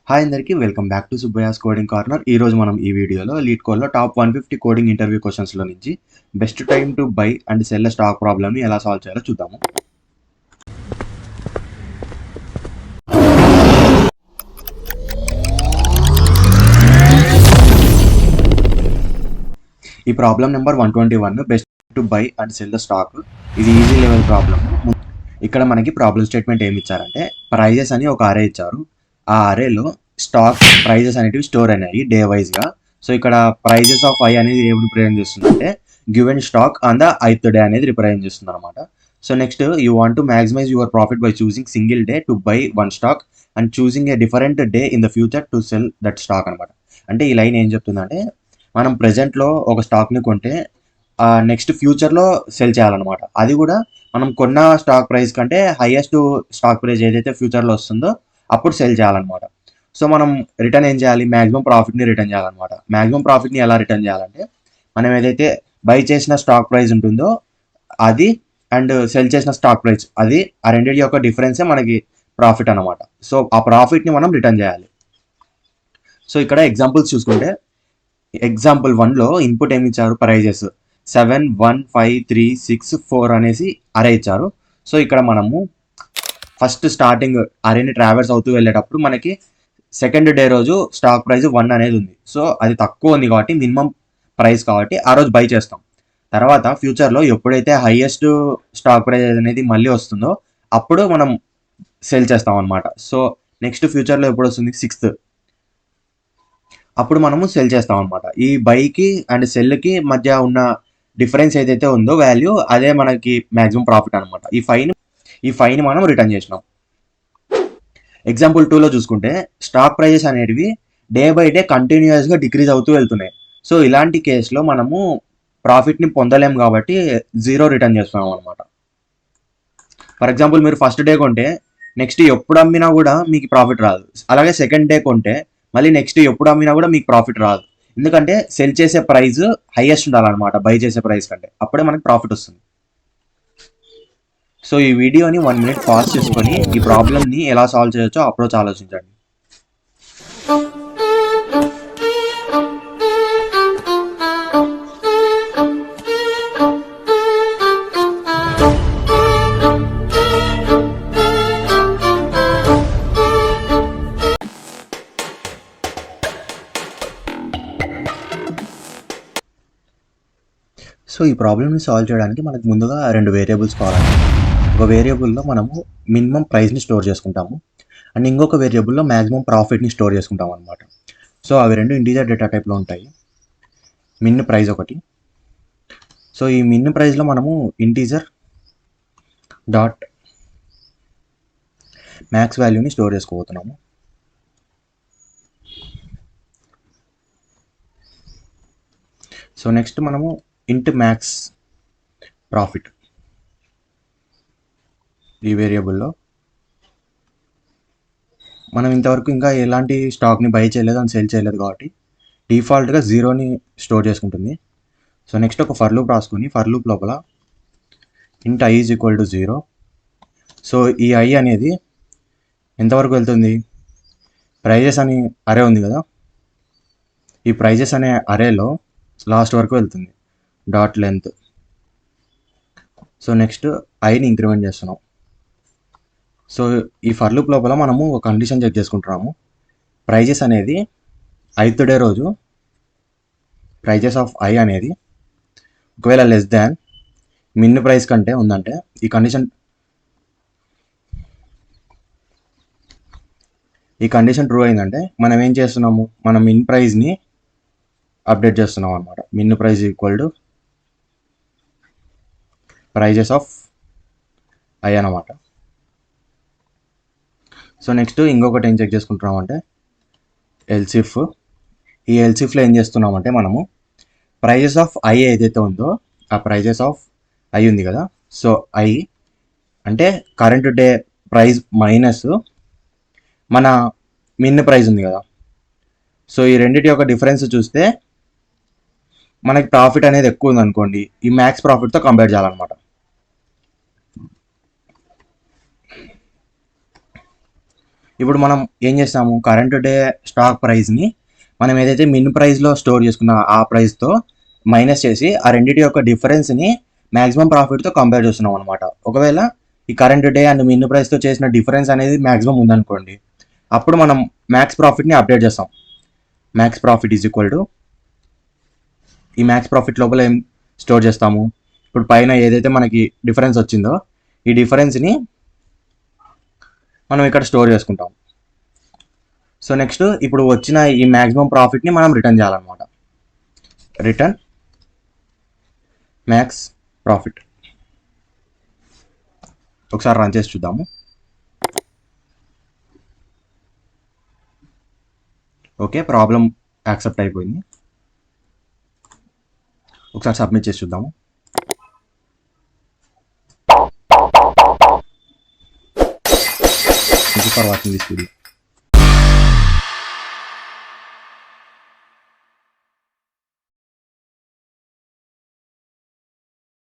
Hi అందరికీ welcome back to Subbaiah's coding corner. ఈ రోజు మనం ఈ వీడియోలో లీడ్ కోడ్లో టాప్ 150 కోడింగ్ ఇంటర్వ్యూ క్వశ్చన్స్లో నుంచి best time to buy and cell stock ప్రాబ్లమ్ని ఎలా సాల్వ్ చేయాలో చూద్దాము. ఈ problem number 121 best to buy and cell the stock. ఇది ఈజీ లెవెల్ ప్రాబ్లమ్. ఇక్కడ మనకి ప్రాబ్లం స్టేట్మెంట్ ఏమి ఇచ్చారంటే ప్రైజెస్ అని ఒక అరే ఇచ్చారు. ఆ అరేలో స్టాక్ ప్రైజెస్ అనేటివి స్టోర్ అయినాయి డే వైజ్గా. సో ఇక్కడ ప్రైజెస్ ఆఫ్ ఐ అనేది ఏమి రిప్రజెంట్ చేస్తుందంటే given stock on the ith day అనేది రిప్రజెంట్ చేస్తుంది అనమాట. So next you want to maximise your profit by choosing single day to buy one stock and choosing a different day in the future to sell that stock అనమాట. అంటే ఈ line ఏం చెప్తుందంటే మనం ప్రెజెంట్లో ఒక స్టాక్ని కొంటే నెక్స్ట్ ఫ్యూచర్లో సెల్ చేయాలన్నమాట. అది కూడా మనం కొన్న స్టాక్ ప్రైస్ కంటే హైయెస్ట్ స్టాక్ ప్రైస్ ఏదైతే ఫ్యూచర్లో వస్తుందో అప్పుడు సెల్ చేయాలన్నమాట. సో మనం రిటర్న్ ఏం చేయాలి, మ్యాక్సిమం ప్రాఫిట్ని రిటర్న్ చేయాలన్నమాట. మ్యాక్సిమం ప్రాఫిట్ని ఎలా రిటర్న్ చేయాలంటే మనం ఏదైతే బై చేసిన స్టాక్ ప్రైస్ ఉంటుందో అది అండ్ సెల్ చేసిన స్టాక్ ప్రైస్ అది ఆ రెండింటి యొక్క డిఫరెన్సే మనకి ప్రాఫిట్ అనమాట. సో ఆ ప్రాఫిట్ని మనం రిటర్న్ చేయాలి. సో ఇక్కడ ఎగ్జాంపుల్స్ చూసుకుంటే ఎగ్జాంపుల్ 1లో ఇన్పుట్ ఏమి ఇచ్చారు, ప్రైజెస్ 7, 1, 5, 3, 6, 4 అనేసి అరే ఇచ్చారు. సో ఇక్కడ మనము ఫస్ట్ స్టార్టింగ్ అరేని ట్రావెల్స్ అవుతూ వెళ్ళేటప్పుడు మనకి సెకండ్ డే రోజు స్టాక్ ప్రైస్ 1 అనేది ఉంది. సో అది తక్కువ ఉంది కాబట్టి మినిమం ప్రైస్ కాబట్టి ఆ రోజు బై చేస్తాం. తర్వాత ఫ్యూచర్లో ఎప్పుడైతే హైయెస్ట్ స్టాక్ ప్రైస్ అనేది మళ్ళీ వస్తుందో అప్పుడు మనం సెల్ చేస్తాం అనమాట. సో నెక్స్ట్ ఫ్యూచర్లో ఎప్పుడు వస్తుంది, 6th, అప్పుడు మనము సెల్ చేస్తాం అనమాట. ఈ బైకి అండ్ సెల్కి మధ్య ఉన్న డిఫరెన్స్ ఏదైతే ఉందో వాల్యూ అదే మనకి మ్యాక్సిమం ప్రాఫిట్ అనమాట. ఈ ఫైన్ మనం రిటర్న్ చేసినాం. ఎగ్జాంపుల్ 2లో చూసుకుంటే స్టాక్ ప్రైజెస్ అనేటివి డే బై డే కంటిన్యూస్గా డిక్రీజ్ అవుతూ వెళ్తున్నాయి. సో ఇలాంటి కేసులో మనము ప్రాఫిట్ని పొందలేం కాబట్టి 0 రిటర్న్ చేస్తున్నాం అనమాట. ఫర్ ఎగ్జాంపుల్ మీరు ఫస్ట్ డే కొంటే నెక్స్ట్ ఎప్పుడు అమ్మినా కూడా మీకు ప్రాఫిట్ రాదు. అలాగే సెకండ్ డే కొంటే మళ్ళీ నెక్స్ట్ ఎప్పుడు అమ్మినా కూడా మీకు ప్రాఫిట్ రాదు. ఎందుకంటే సెల్ చేసే ప్రైస్ హైయెస్ట్ ఉండాలన్నమాట బై చేసే ప్రైస్ కంటే, అప్పుడే మనకి ప్రాఫిట్ వస్తుంది. సో ఈ వీడియోని 1 minute పాజ్ చేసుకొని ఈ ప్రాబ్లమ్ని ఎలా సాల్వ్ చేయొచ్చో అప్రోచ్ ఆలోచించండి. సో ఈ ప్రాబ్లమ్ని సాల్వ్ చేయడానికి మనకు ముందుగా 2 వేరియబుల్స్ కావాలి. ఒక వేరియబుల్లో మనము మినిమం ప్రైస్ని స్టోర్ చేసుకుంటాము అండ్ ఇంకొక వేరియబుల్లో మ్యాక్సిమం ప్రాఫిట్ని స్టోర్ చేసుకుంటాం అనమాట. సో అవి రెండు ఇంటీజర్ డేటా టైప్లో ఉంటాయి. మిన్ ప్రైస్ ఒకటి. సో ఈ మిన్ ప్రైస్లో మనము ఇంటీజర్ డాట్ మ్యాక్స్ వాల్యూని స్టోర్ చేసుకోబోతున్నాము. సో నెక్స్ట్ మనము ఇంట్ మ్యాక్స్ ప్రాఫిట్ ఈ వేరియబుల్లో మనం ఇంతవరకు ఇంకా ఎలాంటి స్టాక్ని బై చేయలేదు అని సెల్ చేయలేదు కాబట్టి డిఫాల్ట్గా 0ని స్టోర్ చేసుకుంటుంది. సో నెక్స్ట్ ఒక ఫర్ లూప్ రాసుకొని ఫర్ లూప్ లోపల ఇంట్ i is equal to 0. So ఈ i అనేది ఎంతవరకు వెళ్తుంది, ప్రైజెస్ అని అరే ఉంది కదా, ఈ ప్రైజెస్ అనే అరేలో లాస్ట్ వరకు వెళ్తుంది డాట్ లెంత్. సో నెక్స్ట్ ఐని ఇంక్రిమెంట్ చేస్తున్నాం. సో ఈ ఫర్ లూప్ లోపల మనము ఒక కండిషన్ చెక్ చేసుకుంటున్నాము. ప్రైజెస్ అనేది 8th డే రోజు ప్రైజెస్ ఆఫ్ ఐ అనేది ఒకవేళ లెస్ దాన్ మిన్ ప్రైస్ కంటే ఉందంటే ఈ కండిషన్ ట్రూ అయిందంటే మనం ఏం చేస్తున్నాము, మన మిన్ ప్రైస్ని అప్డేట్ చేస్తున్నాం అనమాట. Min price equal to prices of i అన్నమాట. సో నెక్స్ట్ ఇంకొకటి ఏం చెక్ చేసుకుంటున్నాం అంటే ఎల్సిఫ్. ఈ ఎల్సిఫ్లో ఏం చేస్తున్నామంటే మనము ప్రైజెస్ ఆఫ్ ఐ ఏదైతే ఉందో ఆ ప్రైజెస్ ఆఫ్ ఐ ఉంది కదా, సో ఐ అంటే కరెంట్ డే ప్రైస్ మైనస్ మన మిన్ ప్రైస్ ఉంది కదా, సో ఈ రెండింటి యొక్క డిఫరెన్స్ చూస్తే మనకి ప్రాఫిట్ అనేది ఎక్కువ ఉంది అనుకోండి, ఈ మ్యాక్స్ ప్రాఫిట్తో కంపేర్ చేయాలన్నమాట. ఇప్పుడు మనం ఏం చేస్తాము, కరెంట్ డే స్టాక్ ప్రైస్ని మనం ఏదైతే మిన్ ప్రైస్లో స్టోర్ చేసుకున్న ఆ ప్రైస్తో మైనస్ చేసి ఆ రెండింటి యొక్క డిఫరెన్స్ని మ్యాక్సిమం ప్రాఫిట్తో కంపేర్ చేస్తున్నాం అనమాట. ఒకవేళ ఈ కరెంట్ డే అండ్ మిన్ ప్రైస్తో చేసిన డిఫరెన్స్ అనేది మ్యాక్సిమం ఉందనుకోండి, అప్పుడు మనం మ్యాక్స్ ప్రాఫిట్ని అప్డేట్ చేస్తాం. Max profit is equal to ఈ మ్యాక్స్ ప్రాఫిట్ లోపల ఏం స్టోర్ చేస్తాము, ఇప్పుడు పైన ఏదైతే మనకి డిఫరెన్స్ వచ్చిందో ఈ డిఫరెన్స్ని మనం ఇక్కడ స్టోర్ చేసుకుంటాం. సో నెక్స్ట్ ఇప్పుడు వచ్చిన ఈ మ్యాక్సిమం ప్రాఫిట్ని మనం రిటర్న్ చేయాలన్నమాట. Return max profit. ఒకసారి రన్ చేసి చూద్దాము. ఓకే, ప్రాబ్లం యాక్సెప్ట్ అయిపోయింది. ఒకసారి సబ్మిట్ చేసి చూద్దాము. Thank you for watching this video.